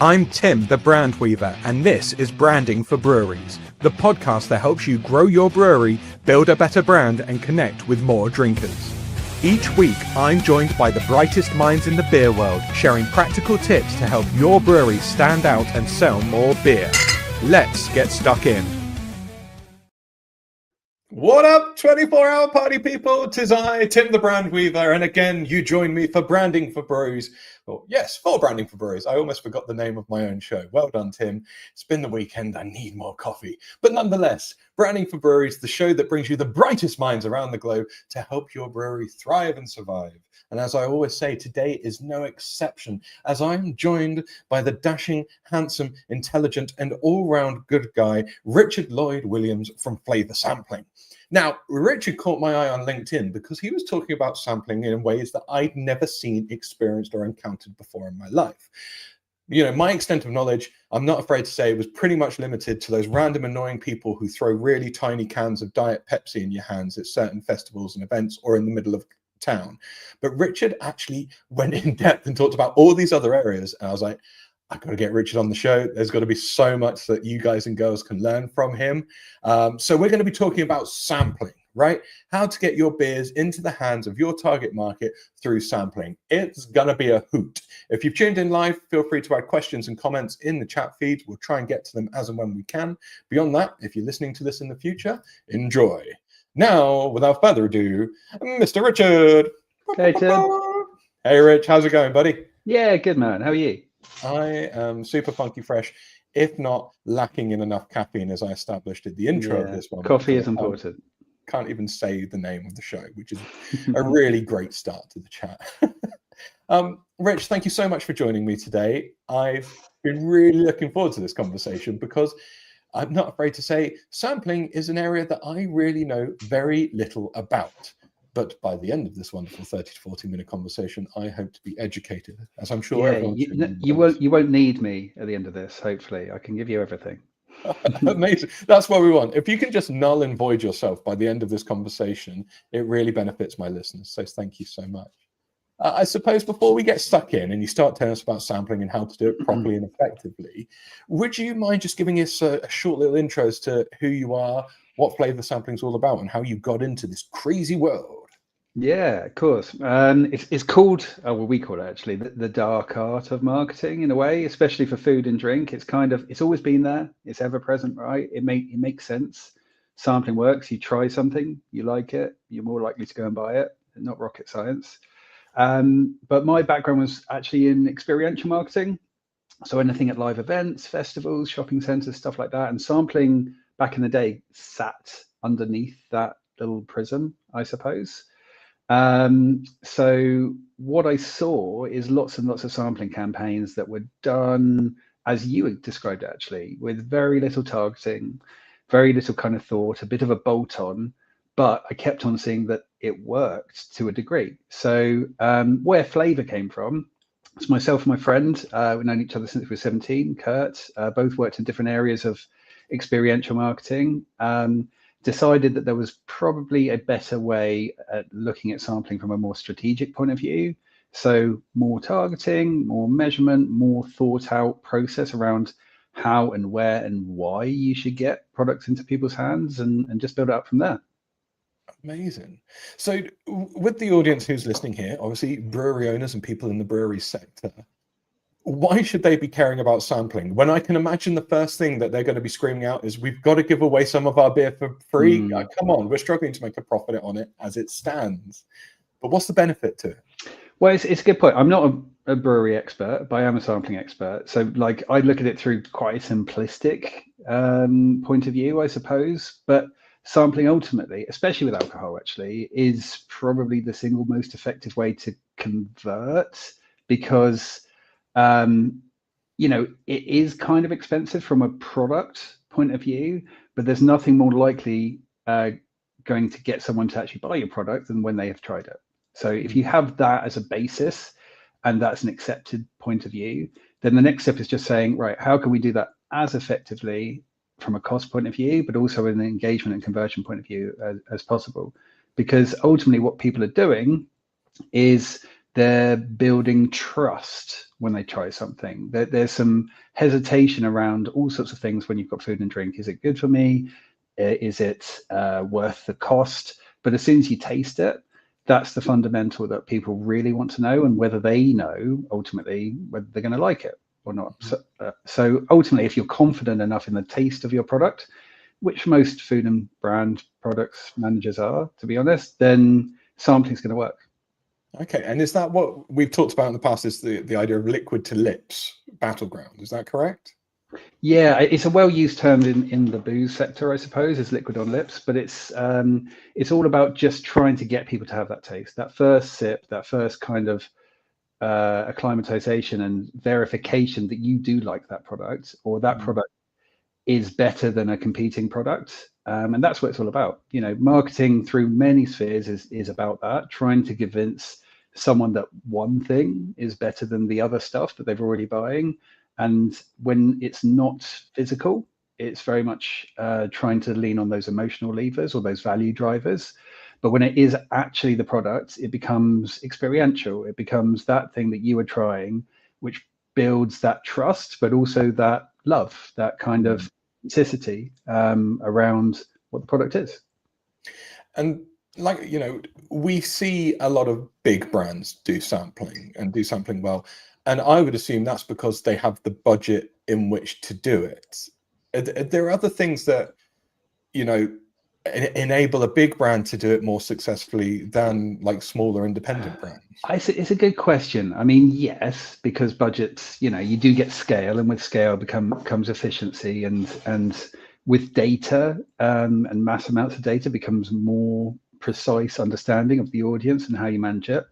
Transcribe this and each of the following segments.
I'm Tim, the Brand Weaver, and this is Branding for Breweries, the podcast that helps you grow your brewery, build a better brand, and connect with more drinkers. Each week, I'm joined by the brightest minds in the beer world, sharing practical tips to help your brewery stand out and sell more beer. Let's get stuck in. What up, 24-hour party people? 'Tis I, Tim the Brand Weaver, and again, you join me for Branding for Breweries. Well, yes, for Branding for Breweries. I almost forgot the name of my own show. Well done, Tim. It's been the weekend. I need more coffee. But nonetheless, Branding for Breweries, the show that brings you the brightest minds around the globe to help your brewery thrive and survive. And as I always say, today is no exception, as I'm joined by the dashing, handsome, intelligent, and all-round good guy, Richard Lloyd Williams from Flavor Sampling. Now, Richard caught my eye on LinkedIn because he was talking about sampling in ways that I'd never seen, experienced, or encountered before in my life. You know, my extent of knowledge, I'm not afraid to say, was pretty much limited to those random annoying people who throw really tiny cans of Diet Pepsi in your hands at certain festivals and events or in the middle of town. But Richard actually went in depth and talked about all these other areas. And I was like, I've got to get Richard on the show. There's got to be so much that you guys and girls can learn from him. So we're going to be talking about sampling, right? How to get your beers into the hands of your target market through sampling. It's going to be a hoot. If you've tuned in live, feel free to add questions and comments in the chat feed. We'll try and get to them as and when we can. Beyond that, if you're listening to this in the future, enjoy. Now, without further ado, Mr. Richard. Hey, Tim. Hey, Rich. How's it going, buddy? Yeah, good, man. How are you? I am super funky fresh, if not lacking in enough caffeine, as I established in the intro of this one. Coffee is important. Can't even say the name of the show, which is a really great start to the chat. Rich, thank you so much for joining me today. I've been really looking forward to this conversation because I'm not afraid to say sampling is an area that I really know very little about. But by the end of this wonderful 30 to 40 minute conversation, I hope to be educated, as I'm sure everyone. You won't need me at the end of this. Hopefully, I can give you everything. Amazing. That's what we want. If you can just null and void yourself by the end of this conversation, it really benefits my listeners. So thank you so much. I suppose before we get stuck in and you start telling us about sampling and how to do it properly and effectively, would you mind just giving us a short little intro as to who you are, what Flavor Sampling is all about, and how you got into this crazy world? Yeah, of course. It's called, we call it actually the dark art of marketing in a way, especially for food and drink. It's always been there. It's ever present, right? It makes sense. Sampling works. You try something, you like it, you're more likely to go and buy it. Not rocket science. But my background was actually in experiential marketing. So anything at live events, festivals, shopping centers, stuff like that. And sampling back in the day sat underneath that little prism, I suppose. So what I saw is lots and lots of sampling campaigns that were done, as you had described actually, with very little targeting, very little kind of thought, a bit of a bolt on, but I kept on seeing that it worked to a degree. So where Flavor came from, it's myself and my friend, we've known each other since we were 17, Kurt, both worked in different areas of experiential marketing. Decided that there was probably a better way at looking at sampling from a more strategic point of view. So more targeting, more measurement, more thought out process around how and where and why you should get products into people's hands and just build it up from there. Amazing. So with the audience who's listening here, obviously brewery owners and people in the brewery sector, why should they be caring about sampling when I can imagine the first thing that they're going to be screaming out is we've got to give away some of our beer for free? Come on, we're struggling to make a profit on it as it stands. But what's the benefit to it? Well, it's a good point. I'm not a brewery expert, but I am a sampling expert. So like I look at it through quite a simplistic point of view, I suppose. But sampling ultimately, especially with alcohol actually, is probably the single most effective way to convert because you know, it is kind of expensive from a product point of view, but there's nothing more likely going to get someone to actually buy your product than when they have tried it. So if you have that as a basis and that's an accepted point of view, then the next step is just saying, right, how can we do that as effectively from a cost point of view, but also an engagement and conversion point of view as possible? Because ultimately what people are doing is they're building trust when they try something. There's some hesitation around all sorts of things when you've got food and drink. Is it good for me? Is it worth the cost? But as soon as you taste it, that's the fundamental that people really want to know, and whether they know ultimately whether they're going to like it or not. So ultimately, if you're confident enough in the taste of your product, which most food and brand products managers are, to be honest, then sampling is going to work. Okay, and is that what we've talked about in the past, is the idea of liquid to lips battleground? Is that correct? Yeah, it's a well-used term in the booze sector, I suppose, is liquid on lips, but it's all about just trying to get people to have that taste, that first sip, that first kind of acclimatization and verification that you do like that product, or that product is better than a competing product. And that's what it's all about. You know, marketing through many spheres is about that, trying to convince someone that one thing is better than the other stuff that they've already buying. And when it's not physical, it's very much trying to lean on those emotional levers or those value drivers. But when it is actually the product, it becomes experiential. It becomes that thing that you are trying, which builds that trust, but also that love, that kind of authenticity around what the product is. And like, you know, we see a lot of big brands do sampling and do sampling well. And I would assume that's because they have the budget in which to do it. Are there other things that, you know, enable a big brand to do it more successfully than like smaller independent brands? It's a good question. I mean, yes, because budgets, you know, you do get scale, and with scale comes efficiency, and with data and mass amounts of data becomes more precise understanding of the audience and how you manage it.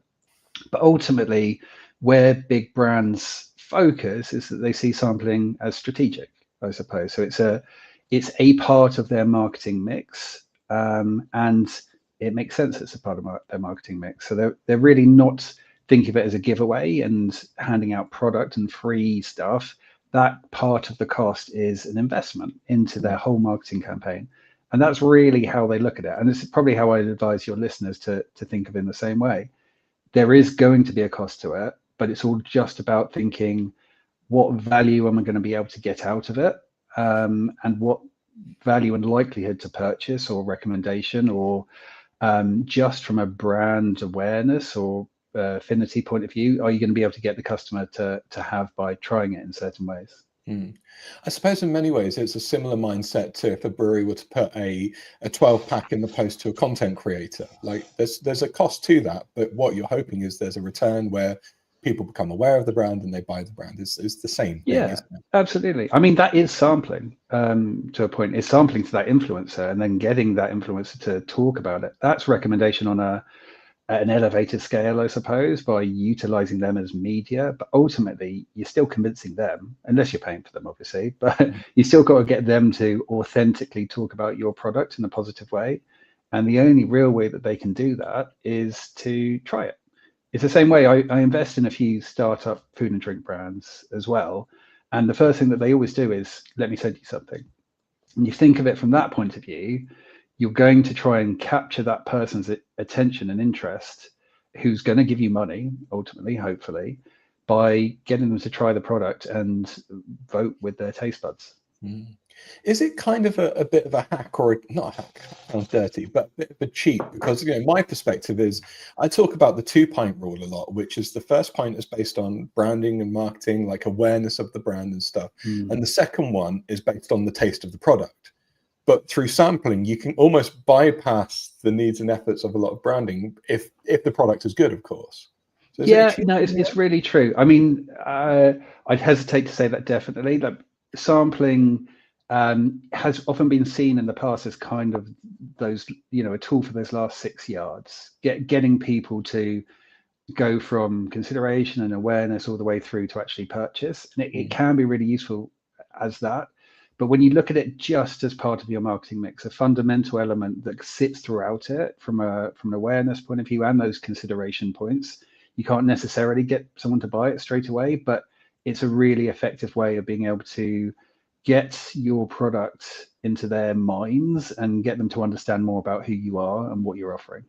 But ultimately, where big brands focus is that they see sampling as strategic, I suppose. So it's a part of their marketing mix, and it makes sense it's a part of their marketing mix. So they're really not thinking of it as a giveaway and handing out product and free stuff. That part of the cost is an investment into their whole marketing campaign. And that's really how they look at it. And this is probably how I'd advise your listeners to think of it in the same way. There is going to be a cost to it, but it's all just about thinking, what value am I going to be able to get out of it, and what value and likelihood to purchase or recommendation, or just from a brand awareness or affinity point of view, are you going to be able to get the customer to have by trying it in certain ways? I suppose in many ways it's a similar mindset to if a brewery were to put a 12 pack in the post to a content creator. Like there's a cost to that, but what you're hoping is there's a return where people become aware of the brand and they buy the brand. It's the same thing, Yeah, isn't it? absolutely. I mean, that is sampling to a point. It's sampling to that influencer and then getting that influencer to talk about it. That's recommendation on an elevated scale, I suppose, by utilizing them as media. But ultimately, you're still convincing them, unless you're paying for them, obviously, but you still got to get them to authentically talk about your product in a positive way. And the only real way that they can do that is to try it. It's the same way I invest in a few startup food and drink brands as well. And the first thing that they always do is, let me send you something. And you think of it from that point of view, you're going to try and capture that person's attention and interest, who's going to give you money, ultimately, hopefully, by getting them to try the product and vote with their taste buds. Is it kind of a bit of a hack, or not a hack, sounds dirty, but a bit of a cheat? Because, you know, my perspective is I talk about the 2 pint rule a lot, which is the first pint is based on branding and marketing, like awareness of the brand and stuff. And the second one is based on the taste of the product. But through sampling, you can almost bypass the needs and efforts of a lot of branding if the product is good, of course. So is it a Yeah, cheat? no, it's really true. I mean, I'd hesitate to say that definitely. Like sampling has often been seen in the past as kind of those, you know, a tool for those last 6 yards, getting people to go from consideration and awareness all the way through to actually purchase. And it can be really useful as that. But when you look at it just as part of your marketing mix, a fundamental element that sits throughout it from an awareness point of view and those consideration points, you can't necessarily get someone to buy it straight away, but it's a really effective way of being able to get your product into their minds and get them to understand more about who you are and what you're offering.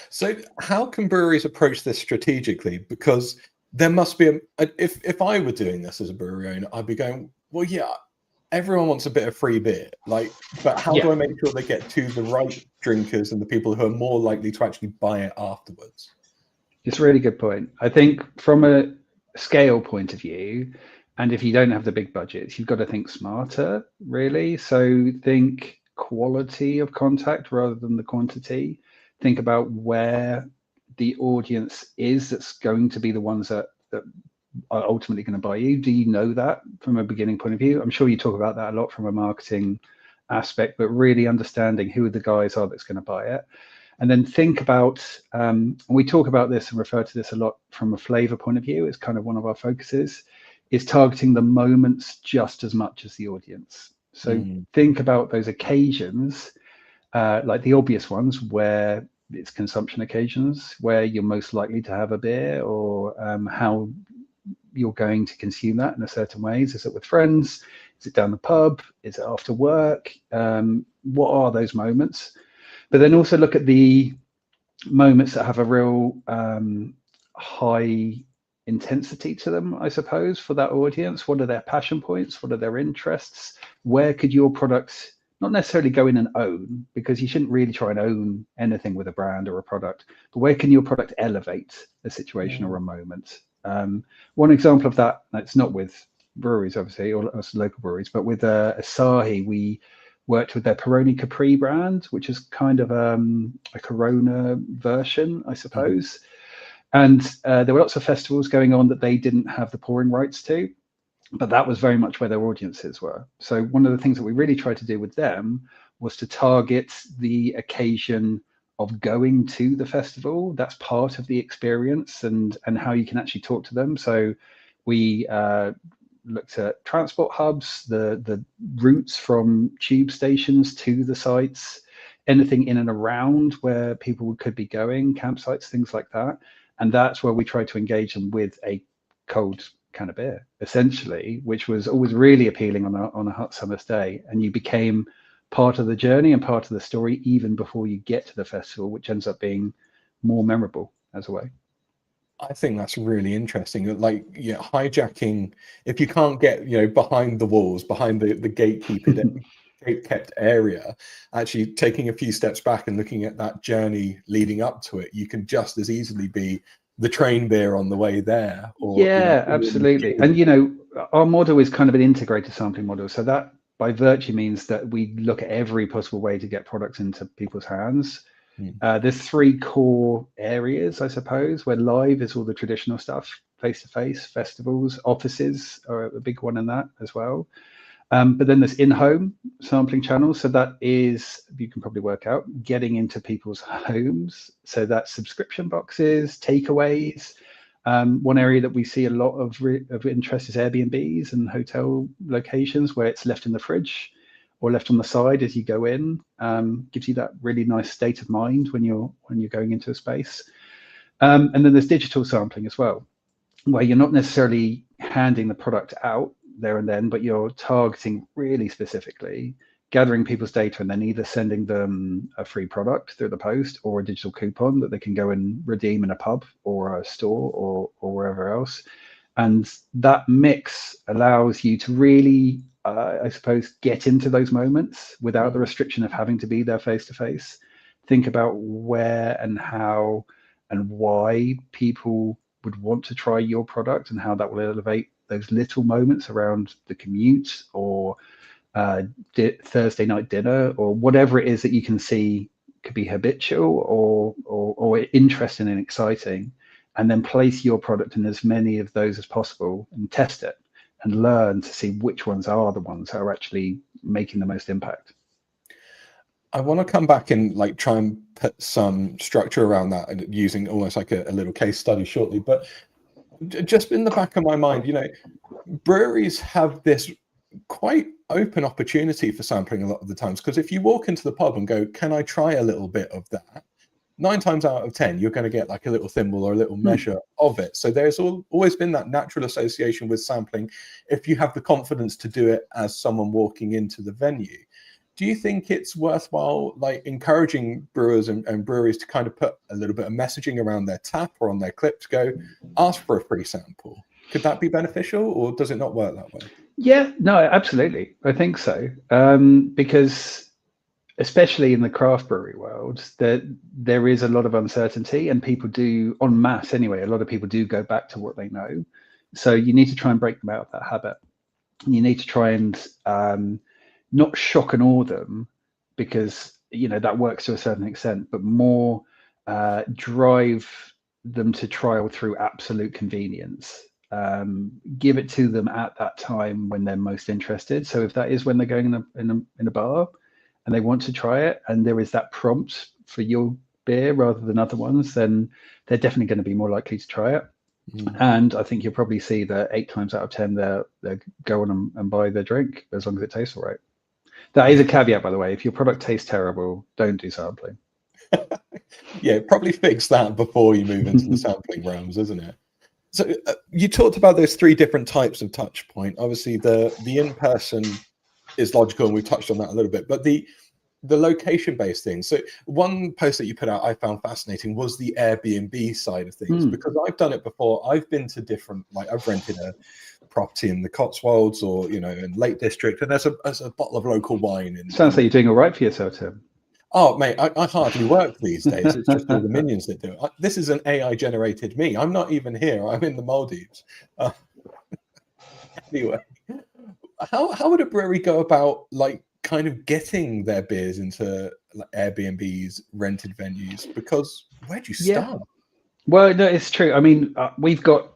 So how can breweries approach this strategically? Because there must be if I were doing this as a brewery owner, I'd be going, well, yeah, everyone wants a bit of free beer, like, but how Yeah, do I make sure they get to the right drinkers and the people who are more likely to actually buy it afterwards? it's a really good point. I think from a scale point of view, and if you don't have the big budgets, you've got to think smarter, really. So think quality of contact rather than the quantity. Think about where the audience is that's going to be the ones that are ultimately going to buy you. Do you know that from a beginning point of view? I'm sure you talk about that a lot from a marketing aspect, but really understanding who the guys are that's going to buy it. And then think about, we talk about this and refer to this a lot from a flavor point of view. It's kind of one of our focuses, is targeting the moments just as much as the audience. So think about those occasions, like the obvious ones where it's consumption occasions, where you're most likely to have a beer, or how you're going to consume that in a certain ways. Is it with friends? Is it down the pub? Is it after work? What are those moments? But then also look at the moments that have a real high intensity to them, I suppose, for that audience. What are their passion points? What are their interests? Where could your product not necessarily go in and own, because you shouldn't really try and own anything with a brand or a product, but where can your product elevate a situation or a moment? One example of that, it's not with breweries, obviously, or us local breweries, but with Asahi, we worked with their Peroni Capri brand, which is kind of a Corona version, I suppose. And there were lots of festivals going on that they didn't have the pouring rights to, but that was very much where their audiences were. So one of the things that we really tried to do with them was to target the occasion of going to the festival. That's part of the experience, and how you can actually talk to them. So we looked at transport hubs, the routes from tube stations to the sites, anything in and around where people could be going, campsites, things like that. And that's where we tried to engage them with a cold can of beer, essentially, which was always really appealing on a hot summer's day. And you became part of the journey and part of the story even before you get to the festival, which ends up being more memorable as a way. I think that's really interesting. Like, yeah, hijacking, if you can't get, behind the walls, behind the gate kept area, actually taking a few steps back and looking at that journey leading up to it, you can just as easily be the train beer on the way there, or Yeah, absolutely. And our model is kind of an integrated sampling model. So that by virtue means that we look at every possible way to get products into people's hands. There's three core areas, I suppose, where live is all the traditional stuff, face-to-face, festivals, offices are a big one in that as well. But then there's in-home sampling channels. So that is, you can probably work out, getting into people's homes. So that's subscription boxes, takeaways. One area that we see a lot of interest is Airbnbs and hotel locations where it's left in the fridge or left on the side as you go in. Gives you that really nice state of mind when you're going into a space. And then there's digital sampling as well, where you're not necessarily handing the product out there and then, but you're targeting really specifically, gathering people's data, and then either sending them a free product through the post or a digital coupon that they can go and redeem in a pub or a store or wherever else. And that mix allows you to really, I suppose, get into those moments without the restriction of having to be there face to face. Think about where and how and why people would want to try your product, and how that will elevate those little moments around the commute or Thursday night dinner or whatever it is that you can see could be habitual or interesting and exciting, and then place your product in as many of those as possible and test it and learn to see which ones are the ones that are actually making the most impact. I want to come back and like try and put some structure around that and using almost like a little case study shortly. But just in the back of my mind, breweries have this quite open opportunity for sampling a lot of the times, because if you walk into the pub and go, can I try a little bit of that? 9 times out of 10, you're going to get like a little thimble or a little measure of it. So there's always been that natural association with sampling if you have the confidence to do it as someone walking into the venue. do you think it's worthwhile, like, encouraging brewers and breweries to kind of put a little bit of messaging around their tap or on their clip to go ask for a free sample? Could that be beneficial, or does it not work that way? Yeah, no, absolutely. I think so. Because especially in the craft brewery world, there is a lot of uncertainty, and people do, en masse anyway, a lot of people do go back to what they know. So you need to try and break them out of that habit. And you need to try and not shock and awe them, because that works to a certain extent, but more drive them to trial through absolute convenience. Give it to them at that time when they're most interested. So if that is when they're going in a bar and they want to try it, and there is that prompt for your beer rather than other ones, then they're definitely going to be more likely to try it. And I think you'll probably see that 8 times out of 10 they'll go on and buy their drink, as long as it tastes all right. That is a caveat, by the way. If your product tastes terrible, don't do sampling. Yeah, probably fix that before you move into the sampling realms, isn't it? So you talked about those 3 different types of touch point. Obviously, the in-person is logical, and we've touched on that a little bit, but the location-based thing. So one post that you put out I found fascinating was the Airbnb side of things, because I've done it before. I've been to different, like, I've rented a property in the Cotswolds or in Lake District, and there's a bottle of local wine. Sounds like you're doing all right for yourself, Tim. Oh, mate, I hardly work these days. It's just all the minions that do it. This is an AI-generated me. I'm not even here. I'm in the Maldives. Anyway, how would a brewery go about, like, kind of getting their beers into, like, Airbnbs, rented venues? Because where do you start? Well, no, it's true. I mean, we've got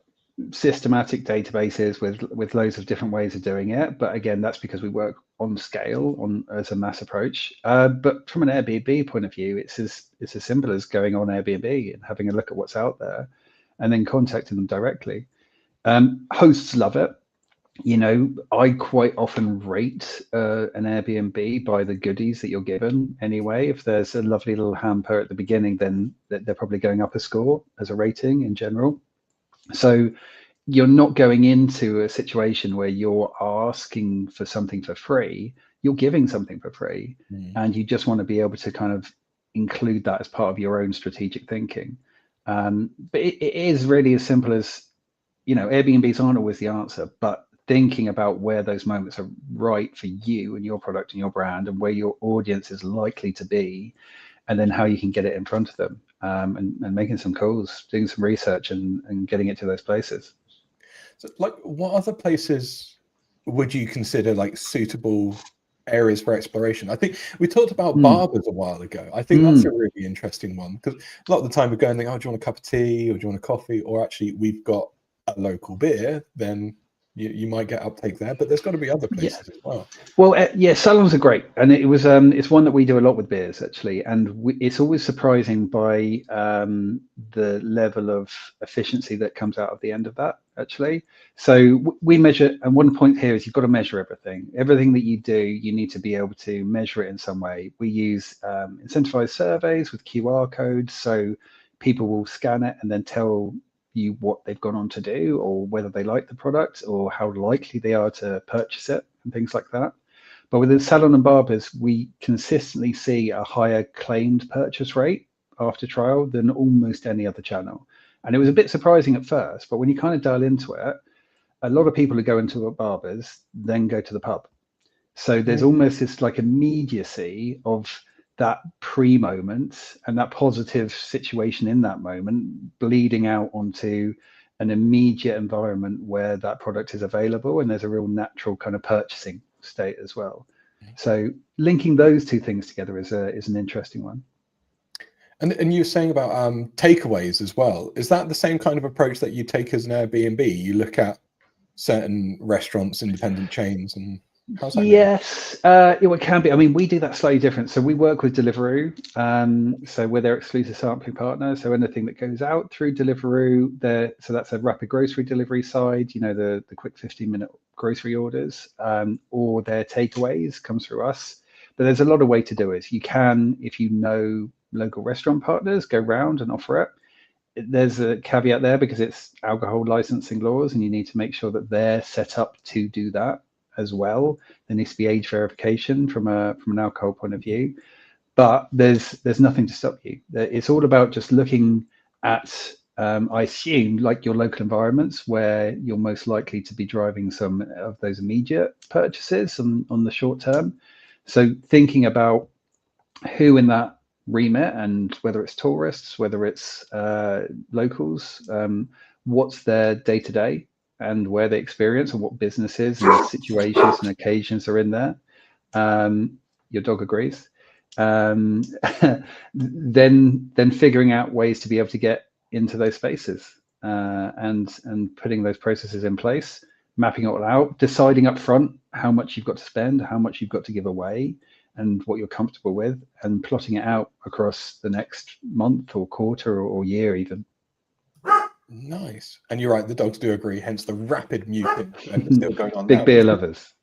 systematic databases with loads of different ways of doing it, but again, that's because we work on scale, as a mass approach. But from an Airbnb point of view, it's as simple as going on Airbnb and having a look at what's out there, and then contacting them directly. Hosts love it. I quite often rate an Airbnb by the goodies that you're given anyway. If there's a lovely little hamper at the beginning, then they're probably going up a score as a rating in general. So you're not going into a situation where you're asking for something for free. You're giving something for free, and you just want to be able to kind of include that as part of your own strategic thinking. But it is really as simple as, Airbnbs aren't always the answer, but thinking about where those moments are right for you and your product and your brand, and where your audience is likely to be, and then how you can get it in front of them, and making some calls, doing some research, and getting it to those places. So, like, what other places would you consider, like, suitable areas for exploration? I think we talked about barbers a while ago. I think that's a really interesting one, because a lot of the time we're going, like, oh, do you want a cup of tea, or do you want a coffee, or actually we've got a local beer, then you might get uptake there, but there's got to be other places as well. Well, salons are great, and it's one that we do a lot with beers, actually, and it's always surprising by the level of efficiency that comes out of the end of that, actually. So we measure, and one point here is you've got to measure everything that you do. You need to be able to measure it in some way. We use incentivized surveys with QR codes, so people will scan it and then tell you what they've gone on to do, or whether they like the product, or how likely they are to purchase it, and things like that. But with the salon and barbers, we consistently see a higher claimed purchase rate after trial than almost any other channel. And it was a bit surprising at first, but when you kind of dial into it, a lot of people who go into a barbers then go to the pub. So there's almost this, like, immediacy of that pre-moment and that positive situation in that moment bleeding out onto an immediate environment where that product is available, and there's a real natural kind of purchasing state as well. So linking those 2 things together is an interesting one. And you were saying about takeaways as well. Is that the same kind of approach that you take as an Airbnb? You look at certain restaurants, independent chains, and how's that? Yes, it can be. I mean, we do that slightly different. So we work with Deliveroo. So we're their exclusive sampling partner. So anything that goes out through Deliveroo, so that's a rapid grocery delivery side, the quick 15-minute grocery orders, or their takeaways comes through us. But there's a lot of way to do it. You can, if you know local restaurant partners, go round and offer it. There's a caveat there, because it's alcohol licensing laws, and you need to make sure that they're set up to do that. as well. There needs to be age verification from an alcohol point of view, but there's nothing to stop you. It's all about just looking at, I assume, like your local environments where you're most likely to be driving some of those immediate purchases on the short term. So thinking about who in that remit, and whether it's tourists, whether it's locals, what's their day to day and where they experience and what businesses and situations and occasions are in there. Your dog agrees. Then figuring out ways to be able to get into those spaces, and putting those processes in place, mapping it all out, deciding up front how much you've got to spend, how much you've got to give away, and what you're comfortable with, and plotting it out across the next month or quarter or year even. Nice. And you're right, the dogs do agree, hence the rapid muting and still going on Big now. beer lovers.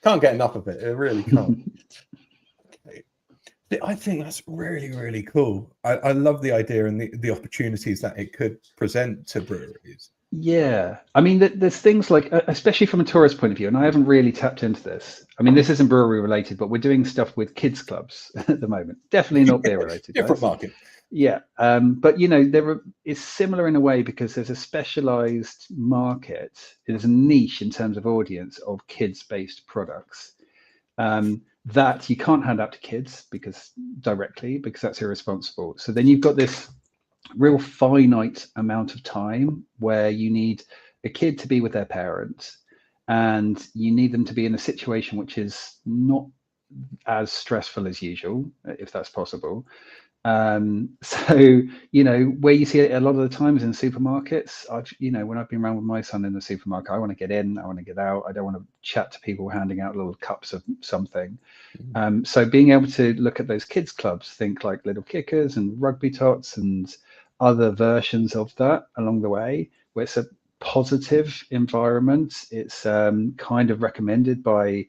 Can't get enough of it. It really can't. Okay. I think that's really, really cool. I love the idea and the opportunities that it could present to breweries. Yeah, I mean, there's things like, especially from a tourist point of view, and I haven't really tapped into this. I mean, this isn't brewery related, but we're doing stuff with kids clubs at the moment. Definitely not beer related, Different guys. market. Yeah, but it's similar in a way because there's a specialized market. There's a niche in terms of audience of kids-based products that you can't hand out to kids because that's irresponsible. So then you've got this real finite amount of time where you need a kid to be with their parents, and you need them to be in a situation which is not as stressful as usual, if that's possible. So where you see it a lot of the times in supermarkets, when I've been around with my son in the supermarket, I want to get in, I want to get out, I don't want to chat to people handing out little cups of something. So being able to look at those kids clubs, think like Little Kickers and Rugby Tots and other versions of that along the way, where it's a positive environment. It's kind of recommended by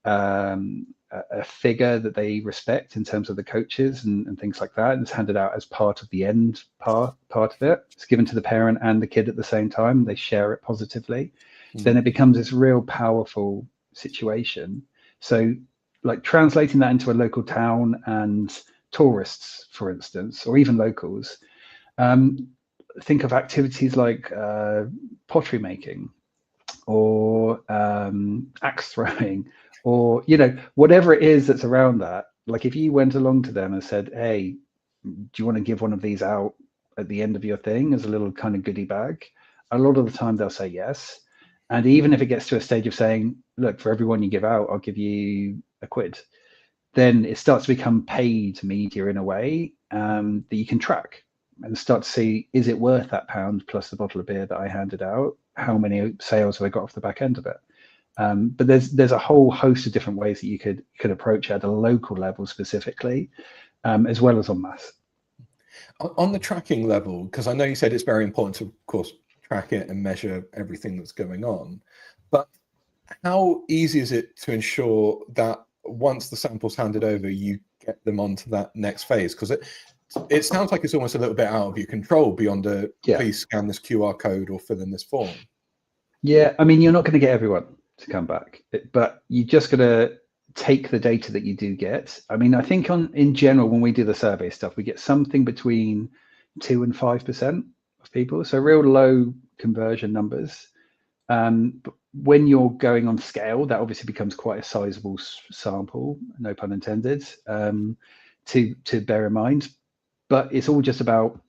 a figure that they respect in terms of the coaches and things like that, and it's handed out as part of the end part of it. It's given to the parent and the kid at the same time. They share it positively. Then it becomes this real powerful situation. So like translating that into a local town and tourists, for instance, or even locals, think of activities like pottery making or axe throwing, or whatever it is that's around that. Like if you went along to them and said, hey, do you want to give one of these out at the end of your thing as a little kind of goodie bag, a lot of the time they'll say yes. And even if it gets to a stage of saying, look, for everyone you give out, I'll give you £1, then it starts to become paid media in a way that you can track and start to see, is it worth that £1 plus the bottle of beer that I handed out? How many sales have I got off the back end of it? But there's a whole host of different ways that you could approach it at a local level specifically, as well as en masse. On the tracking level, because I know you said it's very important to, of course, track it and measure everything that's going on, but how easy is it to ensure that once the sample's handed over, you get them onto that next phase? Because it sounds like it's almost a little bit out of your control beyond please scan this QR code or fill in this form. Yeah, I mean, you're not going to get everyone to come back, but you just got to take the data that you do get. I mean, I think in general, when we do the survey stuff, we get something between 2 and 5% of people, so real low conversion numbers. But when you're going on scale, that obviously becomes quite a sizable sample, no pun intended, to bear in mind. But it's all just about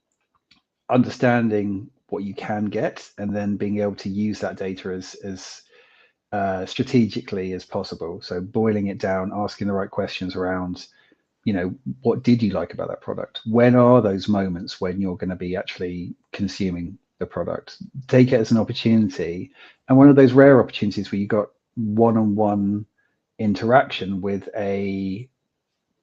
understanding what you can get and then being able to use that data as strategically as possible. So boiling it down, asking the right questions around, what did you like about that product? When are those moments when you're going to be actually consuming the product? Take it as an opportunity, and one of those rare opportunities where you got one-on-one interaction with a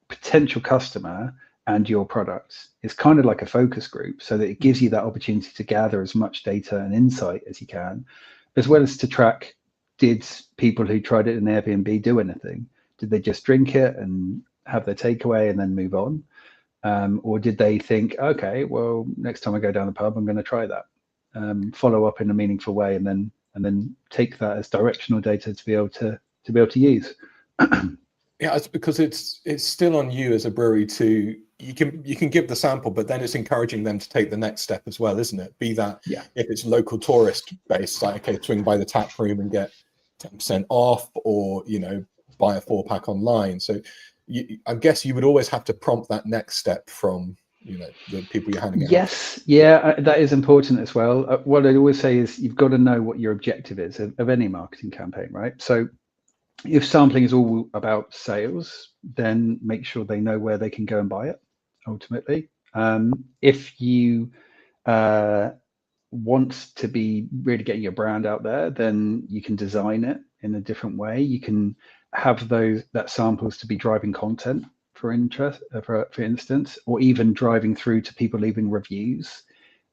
potential customer and your product. It's kind of like a focus group, so that it gives you that opportunity to gather as much data and insight as you can, as well as to track, did people who tried it in Airbnb do anything? Did they just drink it and have their takeaway and then move on? Or did they think, okay, well, next time I go down the pub, I'm going to try that, follow up in a meaningful way, and then take that as directional data to be able to to be able to use. Yeah, it's because it's still on you as a brewery to you can give the sample, but then it's encouraging them to take the next step as well, isn't it? Be that Yeah. if it's local tourist based, like okay, swing by the tap room and get 10% off, or buy a 4-pack online. So I guess you would always have to prompt that next step from the people you're handing it out to. Yes, yeah, that is important as well. What I always say is you've got to know what your objective is of any marketing campaign, right? So if sampling is all about sales, then make sure they know where they can go and buy it, ultimately. If you want to be really getting your brand out there, then you can design it in a different way. You can have that samples to be driving content for interest, for instance, or even driving through to people leaving reviews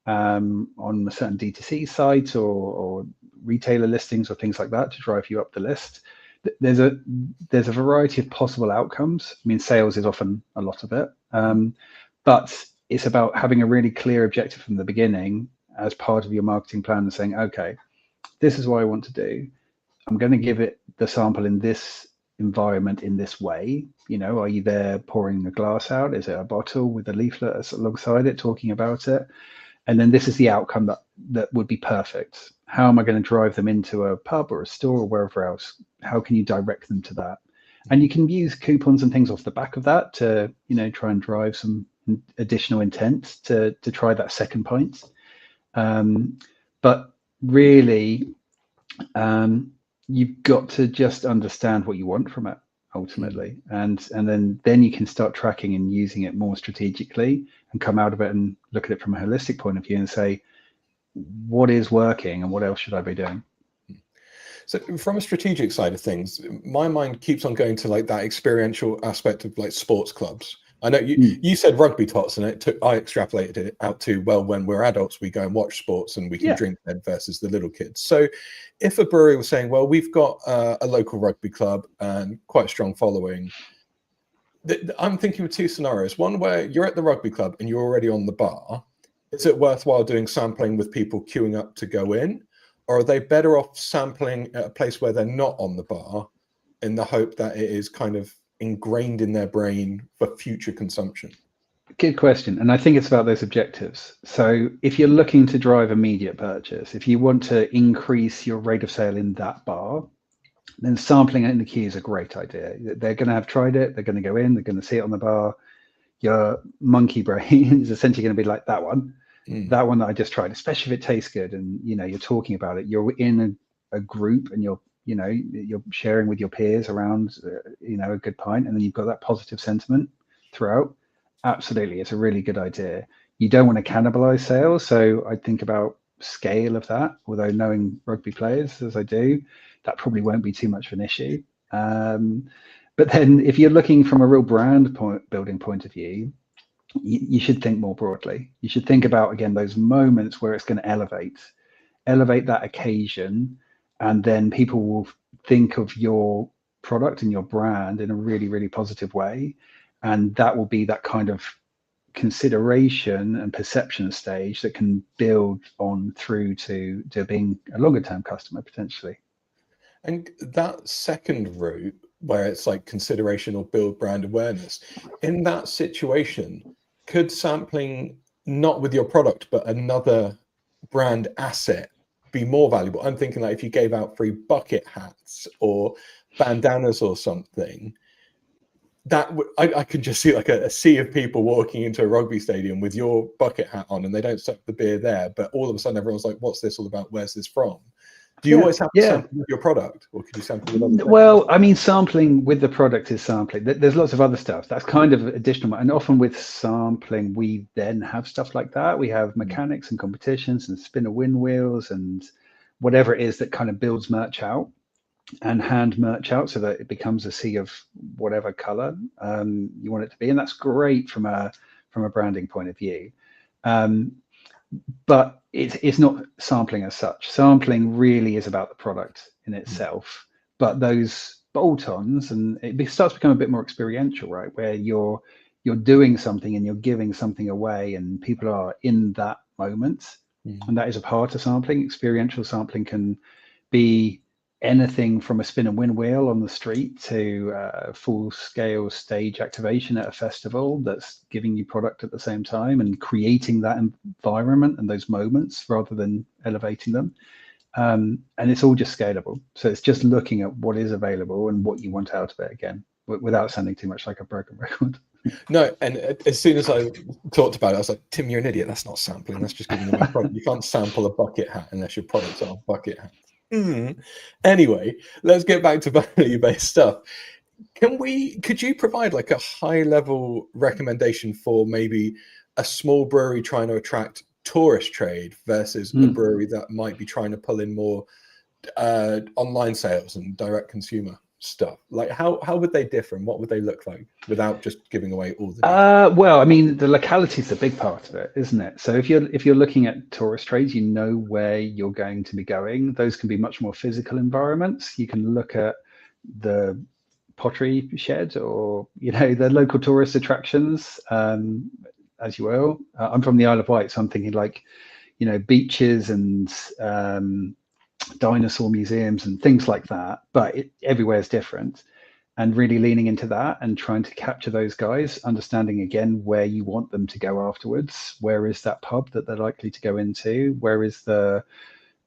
on a certain D2C sites or retailer listings or things like that to drive you up the list. There's a variety of possible outcomes. I mean, sales is often a lot of it, but it's about having a really clear objective from the beginning as part of your marketing plan and saying, okay, this is what I want to do. I'm going to give it the sample in this environment in this way. Are you there pouring a glass out? Is it a bottle with a leaflet alongside it talking about it? And then this is the outcome that would be perfect. How am I going to drive them into a pub or a store or wherever else? How can you direct them to that? And you can use coupons and things off the back of that to, try and drive some additional intent to try that second pint. But really, you've got to just understand what you want from it ultimately, and then you can start tracking and using it more strategically and come out of it and look at it from a holistic point of view and say, what is working and what else should I be doing? So from a strategic side of things, my mind keeps on going to like that experiential aspect of like sports clubs. I know you said rugby tots, and I extrapolated it out to, well, when we're adults, we go and watch sports and we can drink then versus the little kids. So if a brewery was saying, well, we've got a local rugby club and quite a strong following, I'm thinking of two scenarios. One where you're at the rugby club and you're already on the bar. Is it worthwhile doing sampling with people queuing up to go in? Or are they better off sampling at a place where they're not on the bar in the hope that it is kind of ingrained in their brain for future consumption? Good question. And I think it's about those objectives. So if you're looking to drive immediate purchase, if you want to increase your rate of sale in that bar, then sampling it in the queue is a great idea. They're going to have tried it. They're going to go in. They're going to see it on the bar. Your monkey brain is essentially going to be like that one that I just tried, especially if it tastes good and you're talking about it. You're in a group and you're sharing with your peers around a good pint, and then you've got that positive sentiment throughout. Absolutely, it's a really good idea. You don't want to cannibalize sales, so I think about scale of that. Although knowing rugby players as I do, that probably won't be too much of an issue. But then if you're looking from a real brand building point of view, you should think more broadly. You should think about, again, those moments where it's going to elevate that occasion, and then people will think of your product and your brand in a really, really positive way. And that will be that kind of consideration and perception stage that can build on through to being a longer term customer potentially. And that second route, where it's like consideration or build brand awareness, in that situation, could sampling not with your product but another brand asset be more valuable? I'm thinking like if you gave out free bucket hats or bandanas or something, that I could just see like a sea of people walking into a rugby stadium with your bucket hat on, and they don't suck the beer there, but all of a sudden everyone's like, what's this all about? Where's this from? Do you always have to sample with your product, or could you sample with other things? Well, I mean, sampling with the product is sampling. There's lots of other stuff that's kind of additional, and often with sampling, we then have stuff like that. We have mechanics and competitions and spinner wind wheels and whatever it is that kind of builds merch out and hand merch out so that it becomes a sea of whatever color you want it to be, and that's great from a branding point of view. But it's not sampling as such. Sampling really is about the product in itself. But those bolt-ons, and it starts to become a bit more experiential, right? Where you're doing something and you're giving something away, and people are in that moment, and that is a part of sampling. Experiential sampling can be anything from a spin and win wheel on the street to full scale stage activation at a festival that's giving you product at the same time and creating that environment and those moments rather than elevating them. And it's all just scalable. So it's just looking at what is available and what you want out of it again, without sounding too much like a broken record. No, and as soon as I talked about it, I was like, Tim, you're an idiot. That's not sampling. That's just giving away product. You can't sample a bucket hat unless your products are bucket hats. Anyway, let's get back to value-based stuff. Could you provide like a high-level recommendation for maybe a small brewery trying to attract tourist trade versus a brewery that might be trying to pull in more online sales and direct consumer stuff? Like how would they differ and what would they look like without just giving away all the details? Well, I mean, the locality is the big part of it, isn't it? So if you're looking at tourist trades, you know where you're going to be going. Those can be much more physical environments. You can look at the pottery shed or the local tourist attractions, as you will. I'm from the Isle of Wight, so I'm thinking like beaches and dinosaur museums and things like that, but everywhere is different, and really leaning into that and trying to capture those guys, understanding again where you want them to go afterwards. Where is that pub that they're likely to go into? Where is the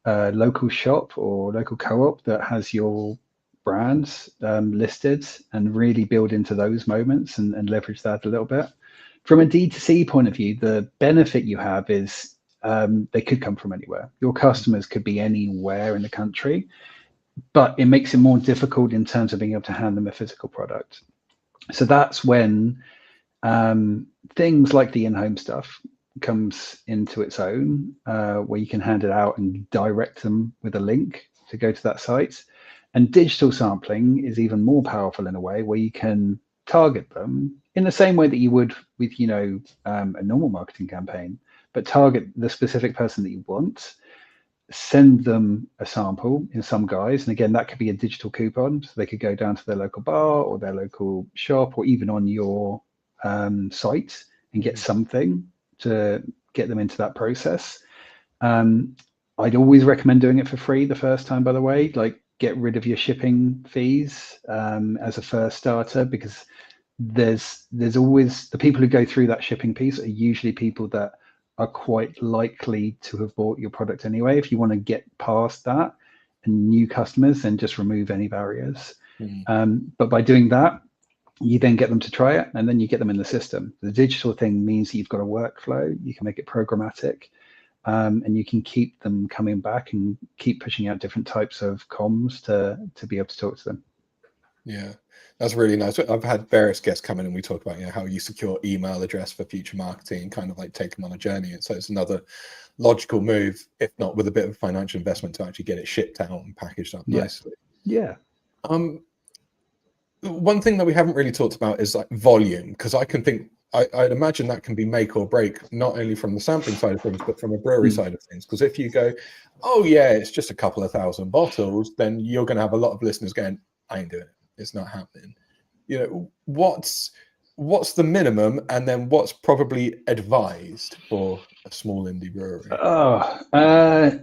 local shop or local co-op that has your brands listed, and really build into those moments and leverage that a little bit. From a D2C point of view, the benefit you have is they could come from anywhere. Your customers could be anywhere in the country, but it makes it more difficult in terms of being able to hand them a physical product. So that's when things like the in-home stuff comes into its own, where you can hand it out and direct them with a link to go to that site. And digital sampling is even more powerful in a way where you can target them in the same way that you would with a normal marketing campaign, but target the specific person that you want, send them a sample in some guise. And again, that could be a digital coupon. So they could go down to their local bar or their local shop or even on your site and get something to get them into that process. I'd always recommend doing it for free the first time, by the way. Like, get rid of your shipping fees as a first starter, because there's always the people who go through that shipping piece are usually people that are quite likely to have bought your product anyway. If you want to get past that and new customers, then just remove any barriers. But by doing that, you then get them to try it, and then you get them in the system. The digital thing means that you've got a workflow. You can make it programmatic, and you can keep them coming back and keep pushing out different types of comms to be able to talk to them. Yeah, that's really nice. I've had various guests come in and we talk about how you secure email address for future marketing, kind of like take them on a journey. And so it's another logical move, if not with a bit of financial investment, to actually get it shipped out and packaged up nicely. Yeah. One thing that we haven't really talked about is like volume, because I'd imagine that can be make or break, not only from the sampling side of things, but from a brewery side of things. Because if you go, oh yeah, it's just a couple of thousand bottles, then you're going to have a lot of listeners going, I ain't doing it. It's not happening. What's the minimum, and then what's probably advised for a small indie brewery?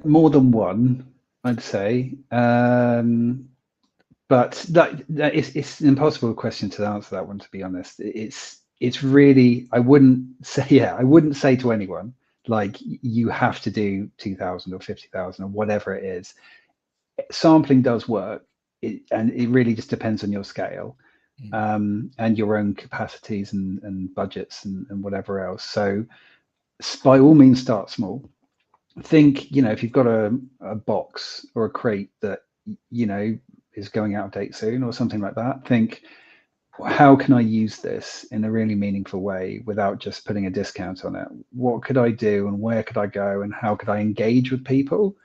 More than one, I'd say. But that it's an impossible question to answer that one, to be honest. It's really, I wouldn't say to anyone like you have to do 2,000 or 50,000 or whatever it is. Sampling does work, and it really just depends on your scale and your own capacities and budgets and whatever else. So by all means, start small. Think, if you've got a box or a crate that is going out of date soon or something like that, think, how can I use this in a really meaningful way without just putting a discount on it? What could I do, and where could I go, and how could I engage with people?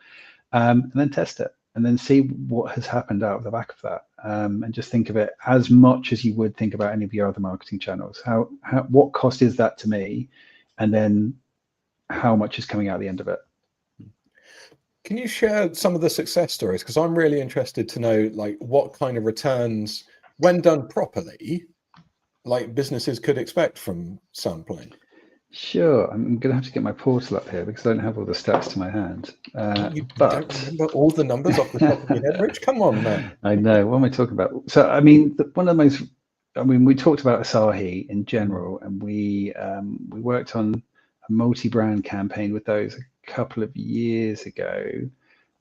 And then test it, and then see what has happened out of the back of that. And just think of it as much as you would think about any of your other marketing channels. What cost is that to me? And then how much is coming out at the end of it? Can you share some of the success stories? Because I'm really interested to know, like, what kind of returns, when done properly, like businesses could expect from sampling. Sure, I'm going to have to get my portal up here because I don't have all the stats to my hand. You don't But remember all the numbers off the top of your head, Rich? Come on, man. I know. What am I talking about? So, I mean, one of the most, I mean, we talked about Asahi in general, and we worked on a multi-brand campaign with those a couple of years ago,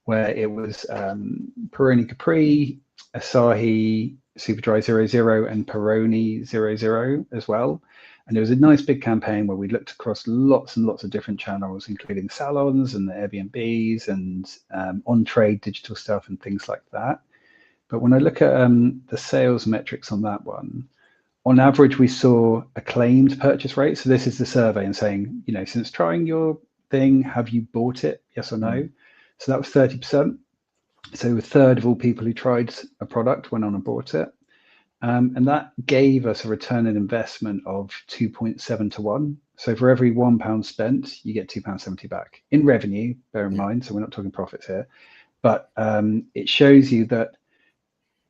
where it was Peroni Capri, Asahi Superdry 00, and Peroni 00 as well. And it was a nice big campaign where we looked across lots and lots of different channels, including salons and the Airbnbs and on-trade digital stuff and things like that. But when I look at the sales metrics on that one, on average, we saw a claimed purchase rate. So this is the survey and saying, you know, since trying your thing, have you bought it? Yes or no? So that was 30%. So a third of all people who tried a product went on and bought it. And that gave us a return on investment of 2.7 to 1. So for every £1 spent, you get £2.70 back in revenue, bear in mind. So we're not talking profits here. But it shows you that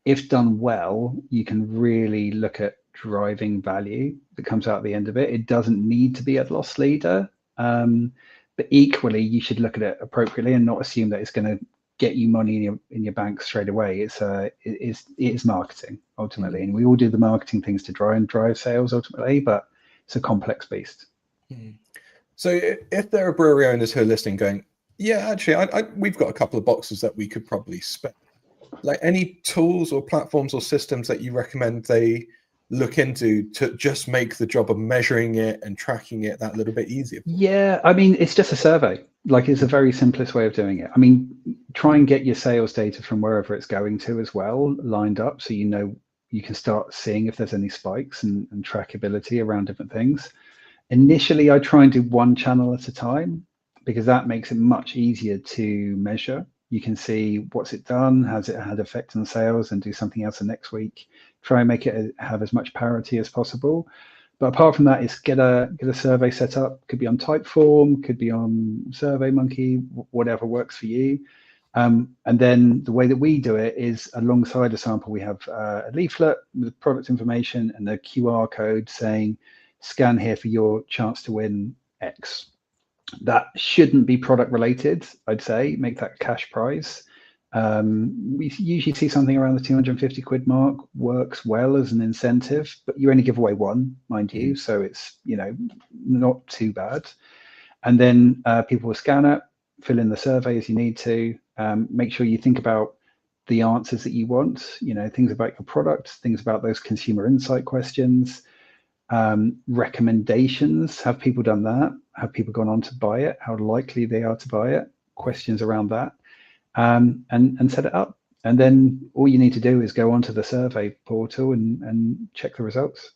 if done well, you can really look at driving value that comes out at the end of it. It doesn't need to be a loss leader. But equally, you should look at it appropriately and not assume that it's going to get you money in your bank straight away. It is marketing ultimately, and we all do the marketing things to try and drive sales ultimately, but it's a complex beast. So if there are brewery owners who are listening, going, yeah, actually, we've got a couple of boxes that we could probably spend. Like any tools or platforms or systems that you recommend they look into to just make the job of measuring it and tracking it that little bit easier? Yeah, I mean, it's just a survey. Like, it's a very simplest way of doing it. I mean, try and get your sales data from wherever it's going to as well lined up, so you know you can start seeing if there's any spikes and trackability around different things. Initially, I try and do one channel at a time because that makes it much easier to measure. You can see what's it done, has it had effect on sales, and do something else the next week. Try and make it have as much parity as possible. But apart from that, it's get a survey set up. Could be on Typeform, could be on SurveyMonkey, whatever works for you. And then the way that we do it is alongside a sample, we have a leaflet with product information and a QR code saying, scan here for your chance to win X. That shouldn't be product related, I'd say. Make that cash prize. We usually see something around the 250 quid mark works well as an incentive, but you only give away one, mind you, so it's, you know, not too bad. And then people will scan it, fill in the survey as you need to. Make sure you think about the answers that you want, you know, things about your product, things about those consumer insight questions, recommendations. Have people done that? Have people gone on to buy it? How likely they are to buy it? Questions around that, and set it up. And then all you need to do is go onto the survey portal and check the results.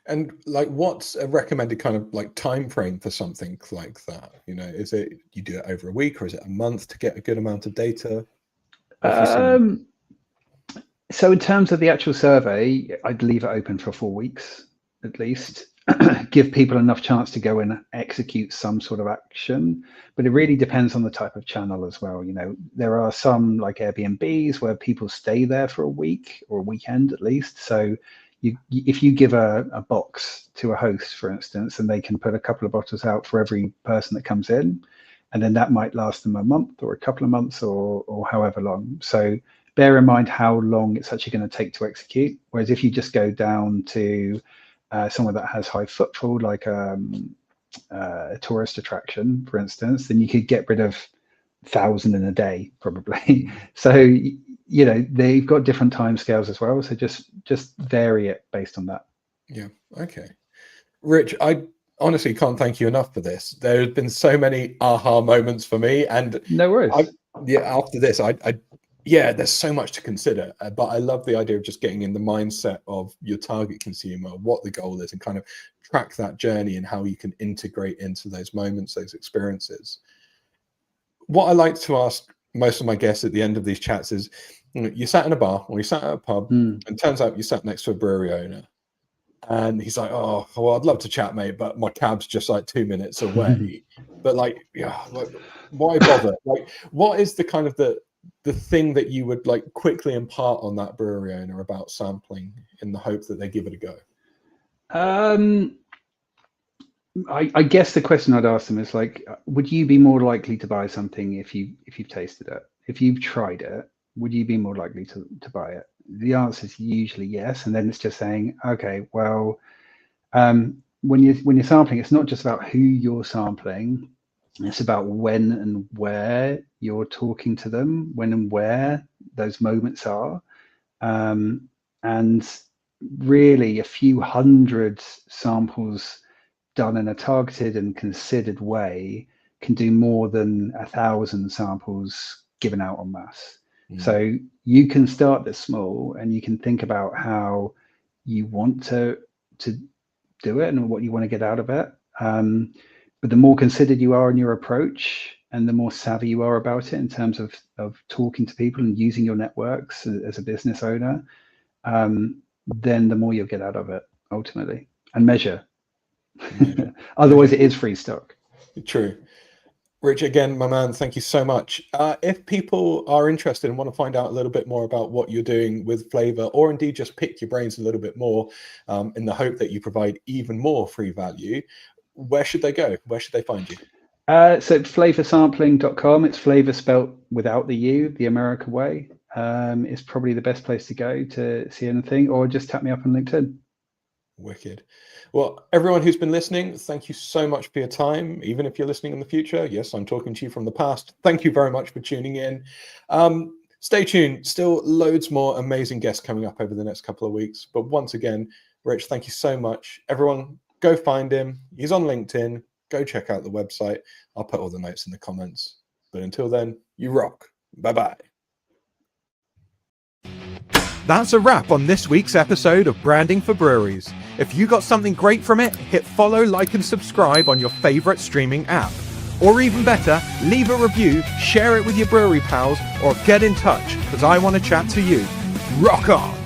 And like, what's a recommended kind of like time frame for something like that? You know, is it you do it over a week or is it a month to get a good amount of data? So in terms of the actual survey, I'd leave it open for 4 weeks at least. Give people enough chance to go and execute some sort of action, but it really depends on the type of channel as well. You know, there are some like Airbnbs where people stay there for a week or a weekend at least. So if you give a box to a host, for instance, and they can put a couple of bottles out for every person that comes in, and then that might last them a month or a couple of months or however long. So bear in mind how long it's actually going to take to execute. Whereas if you just go down to somewhere that has high footfall, like a tourist attraction, for instance, then you could get rid of 1,000 in a day, probably. So, you know, they've got different timescales as well. So just vary it based on that. Yeah. Okay. Rich, I honestly can't thank you enough for this. There have been so many aha moments for me, and no worries. After this, yeah, there's so much to consider, but I love the idea of just getting in the mindset of your target consumer, what the goal is, and kind of track that journey and how you can integrate into those moments, those experiences. What I like to ask most of my guests at the end of these chats is, you sat in a bar or you sat at a pub, and turns out you sat next to a brewery owner. And he's like, oh, well, I'd love to chat, mate, but my cab's just like 2 minutes away. But like, yeah, like, why bother? Like, what is the kind of the thing that you would like quickly impart on that brewery owner about sampling in the hope that they give it a go? I guess the question I'd ask them is like, would you be more likely to buy something if you've tasted it? If you've tried it, would you be more likely to buy it? The answer is usually yes. And then it's just saying, okay, well, when you're sampling, it's not just about who you're sampling. It's about when and where you're talking to them, when and where those moments are. And really, a few hundred samples done in a targeted and considered way can do more than 1,000 samples given out en masse. So you can start this small and you can think about how you want to do it and what you want to get out of it. But the more considered you are in your approach and the more savvy you are about it in terms of talking to people and using your networks as a business owner, then the more you'll get out of it ultimately. And measure. Otherwise, it is free stock. True. Rich, again, my man, thank you so much. If people are interested and want to find out a little bit more about what you're doing with Flavor, or indeed just pick your brains a little bit more in the hope that you provide even more free value, where should they go? Where should they find you? So flavorsampling.com, it's flavor spelt without the U, the America way, is probably the best place to go to see anything, or just tap me up on LinkedIn. Wicked. Well, everyone who's been listening, thank you so much for your time. Even if you're listening in the future, yes, I'm talking to you from the past. Thank you very much for tuning in. Stay tuned. Still loads more amazing guests coming up over the next couple of weeks. But once again, Rich, thank you so much. Everyone, go find him. He's on LinkedIn. Go check out the website. I'll put all the notes in the comments. But until then, you rock. Bye-bye. That's a wrap on this week's episode of Branding for Breweries. If you got something great from it, hit follow, like, and subscribe on your favorite streaming app. Or even better, leave a review, share it with your brewery pals, or get in touch, because I want to chat to you. Rock on!